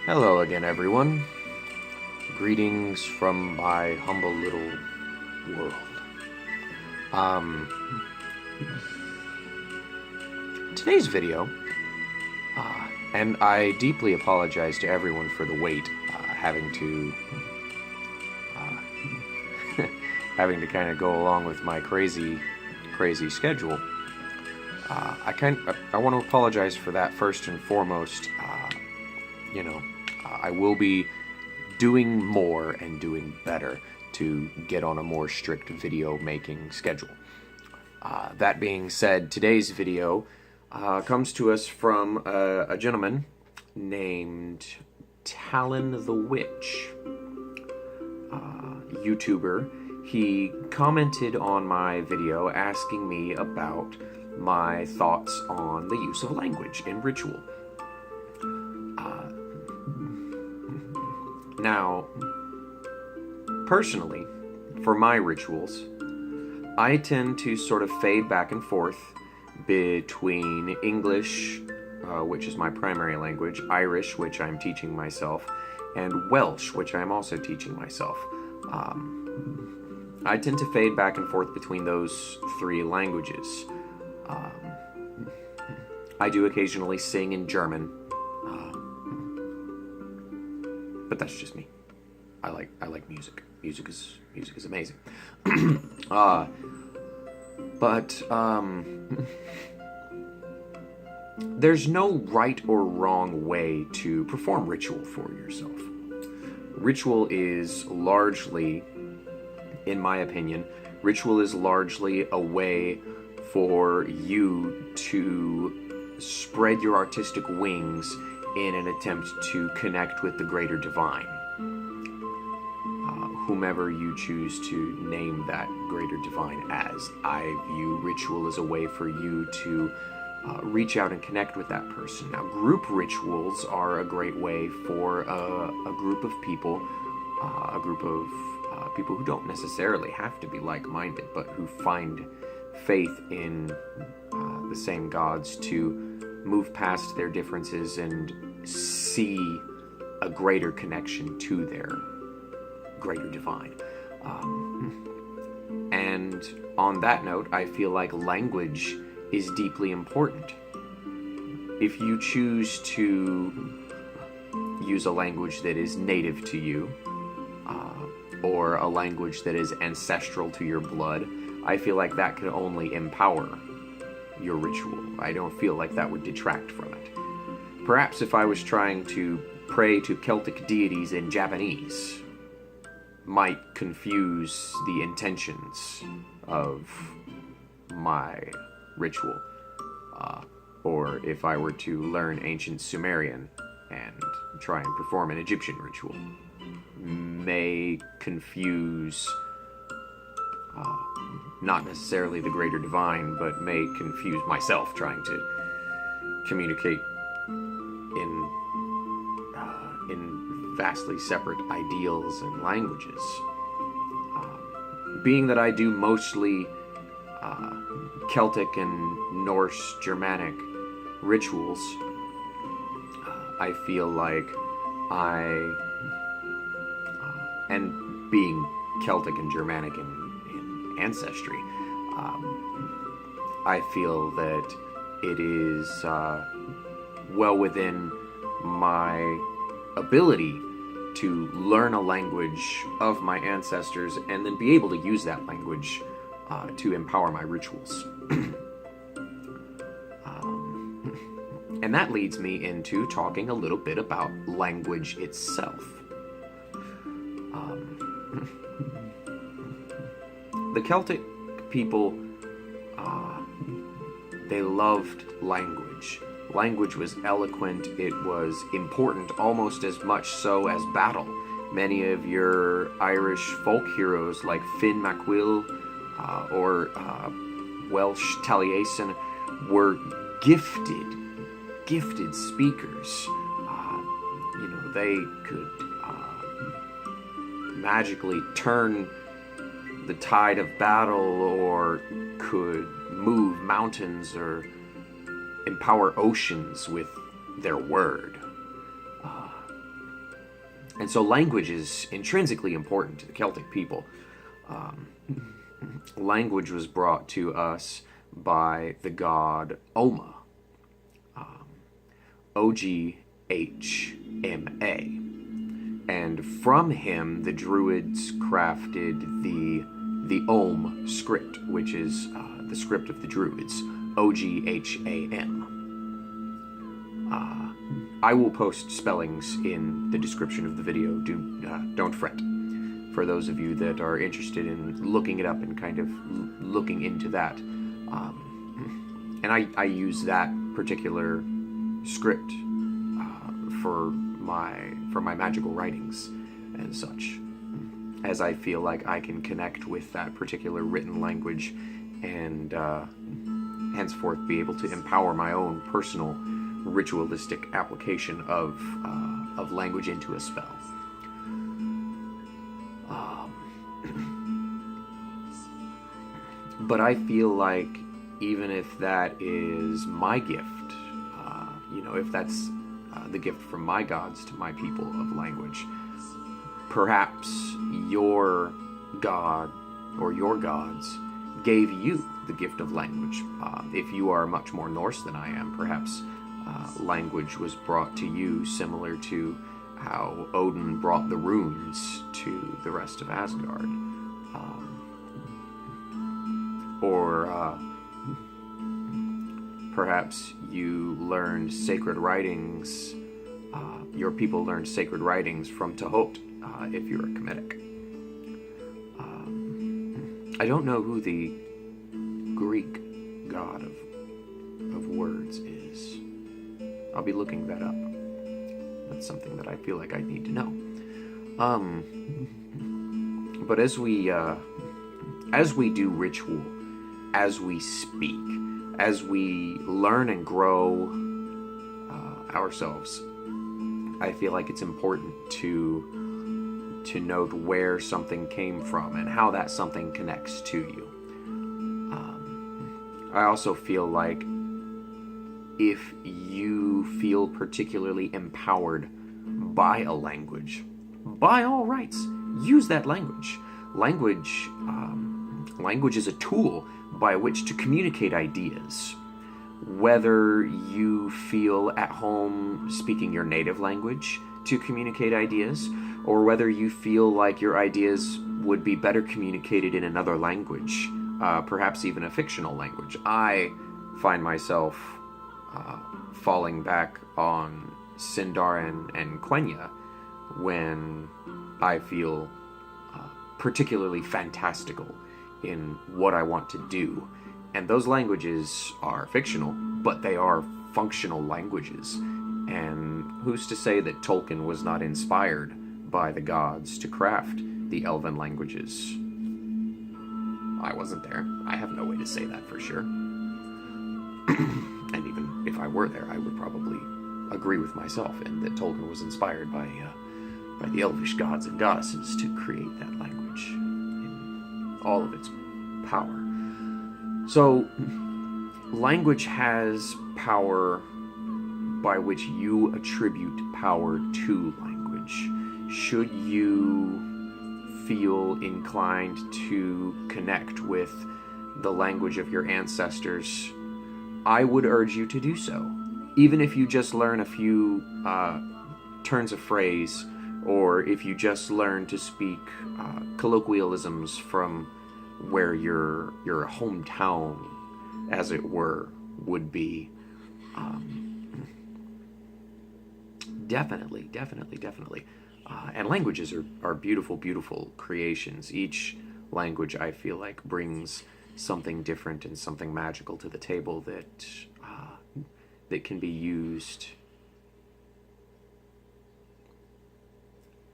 Hello again, everyone. Greetings from my humble little world. Today's video, and I deeply apologize to everyone for the wait, having to having to kind of go along with my crazy schedule. I want to apologize for that first and foremost. I will be doing more and doing better to get on a more strict video making schedule. That being said, today's video comes to us from a gentleman named Talon the Witch, YouTuber. He commented on my video asking me about my thoughts on the use of language in ritual. Now, personally, for my rituals, I tend to sort of fade back and forth between English, which is my primary language, Irish, which I'm teaching myself, and Welsh, which I'm also teaching myself. I tend to fade back and forth between those three languages. I do occasionally sing in German, but that's just me. I like music. Music is amazing. There's no right or wrong way to perform ritual for yourself. Ritual is largely, in my opinion, ritual is largely a way for you to spread your artistic wings in an attempt to connect with the greater divine. Whomever you choose to name that greater divine as. I view ritual as a way for you to reach out and connect with that person. Now, group rituals are a great way for a group of people, people who don't necessarily have to be like-minded, but who find faith in the same gods to move past their differences and see a greater connection to their greater divine. And on that note, I feel like language is deeply important. If you choose to use a language that is native to you, or a language that is ancestral to your blood, I feel like that can only empower your ritual. I don't feel like that would detract from it. Perhaps if I was trying to pray to Celtic deities in Japanese, might confuse the intentions of my ritual. Or if I were to learn ancient Sumerian and try and perform an Egyptian ritual, may confuse not necessarily the greater divine, but may confuse myself trying to communicate in vastly separate ideals and languages. Being that I do mostly Celtic and Norse Germanic rituals, I feel like and being Celtic and Germanic in ancestry, I feel that it is well within my ability to learn a language of my ancestors and then be able to use that language to empower my rituals. And that leads me into talking a little bit about language itself. The Celtic people, they loved language. Language was eloquent, it was important, almost as much so as battle. Many of your Irish folk heroes like Finn MacWill or Welsh Taliesin were gifted speakers. They could magically turn the tide of battle, or could move mountains, or empower oceans with their word. And so language is intrinsically important to the Celtic people. Language was brought to us by the god Oma, Oghma. And from him, the Druids crafted the Ogham script, which is the script of the Druids, Ogham. I will post spellings in the description of the video. Don't fret. For those of you that are interested in looking it up and kind of looking into that, and I use that particular script for my magical writings and such, as I feel like I can connect with that particular written language and henceforth be able to empower my own personal ritualistic application of language into a spell. But I feel like even if that is my gift, if that's the gift from my gods to my people of language, perhaps your god or your gods gave you the gift of language. If you are much more Norse than I am, perhaps language was brought to you similar to how Odin brought the runes to the rest of Asgard. Or perhaps you learned sacred writings, your people learned sacred writings from Tahot, if you're a Kemetic. I don't know who the Greek god of words is. I'll be looking that up. That's something that I feel like I need to know. But as we do ritual, as we speak, as we learn and grow ourselves, I feel like it's important to note where something came from and how that something connects to you. I also feel like if you feel particularly empowered by a language, by all rights, use that language. Language is a tool by which to communicate ideas. Whether you feel at home speaking your native language to communicate ideas, or whether you feel like your ideas would be better communicated in another language, perhaps even a fictional language. I find myself falling back on Sindar and Quenya when I feel particularly fantastical in what I want to do. And those languages are fictional, but they are functional languages. And who's to say that Tolkien was not inspired by the gods to craft the elven languages? I wasn't there. I have no way to say that for sure. And even if I were there, I would probably agree with myself in that Tolkien was inspired by the elvish gods and goddesses to create that language in all of its power. So, language has power by which you attribute power to language. Should you feel inclined to connect with the language of your ancestors, I would urge you to do so. Even if you just learn a few turns of phrase, or if you just learn to speak colloquialisms from where your hometown, as it were, would be. Definitely. And languages are beautiful, beautiful creations. Each language, I feel like, brings something different and something magical to the table that can be used.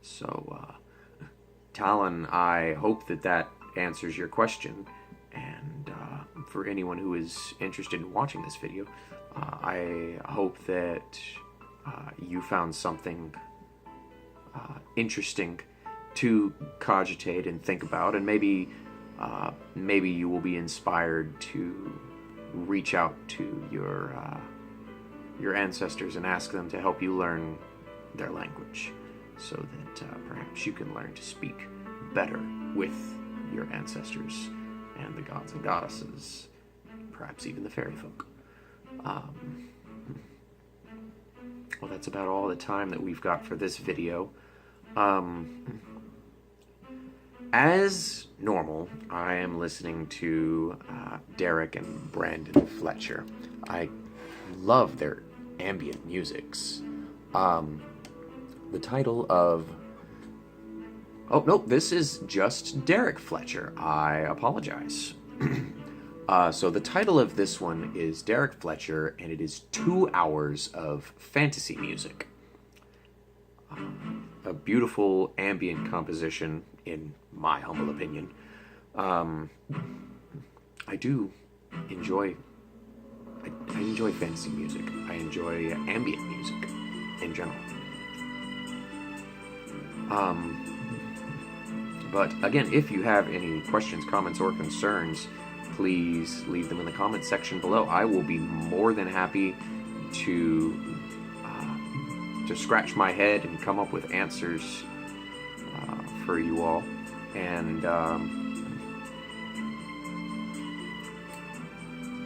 So, Talon, I hope that answers your question. And for anyone who is interested in watching this video, I hope that you found something interesting to cogitate and think about, and maybe you will be inspired to reach out to your ancestors and ask them to help you learn their language. so that perhaps you can learn to speak better with your ancestors and the gods and goddesses, perhaps even the fairy folk. Well, that's about all the time that we've got for this video. As normal, I am listening to Derek and Brandon Fletcher. I love their ambient musics. The title of... Oh, no, this is just Derek Fletcher. I apologize. So the title of this one is Derek Fletcher, and it is 2 hours of fantasy music. A beautiful ambient composition, in my humble opinion. I do enjoy... I enjoy fantasy music. I enjoy ambient music in general. But again, if you have any questions, comments, or concerns, please leave them in the comments section below. I will be more than happy to scratch my head and come up with answers for you all. And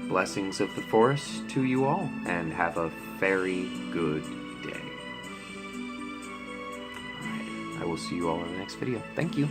blessings of the forest to you all, and have a very good day. Alright, I will see you all in the next video. Thank you.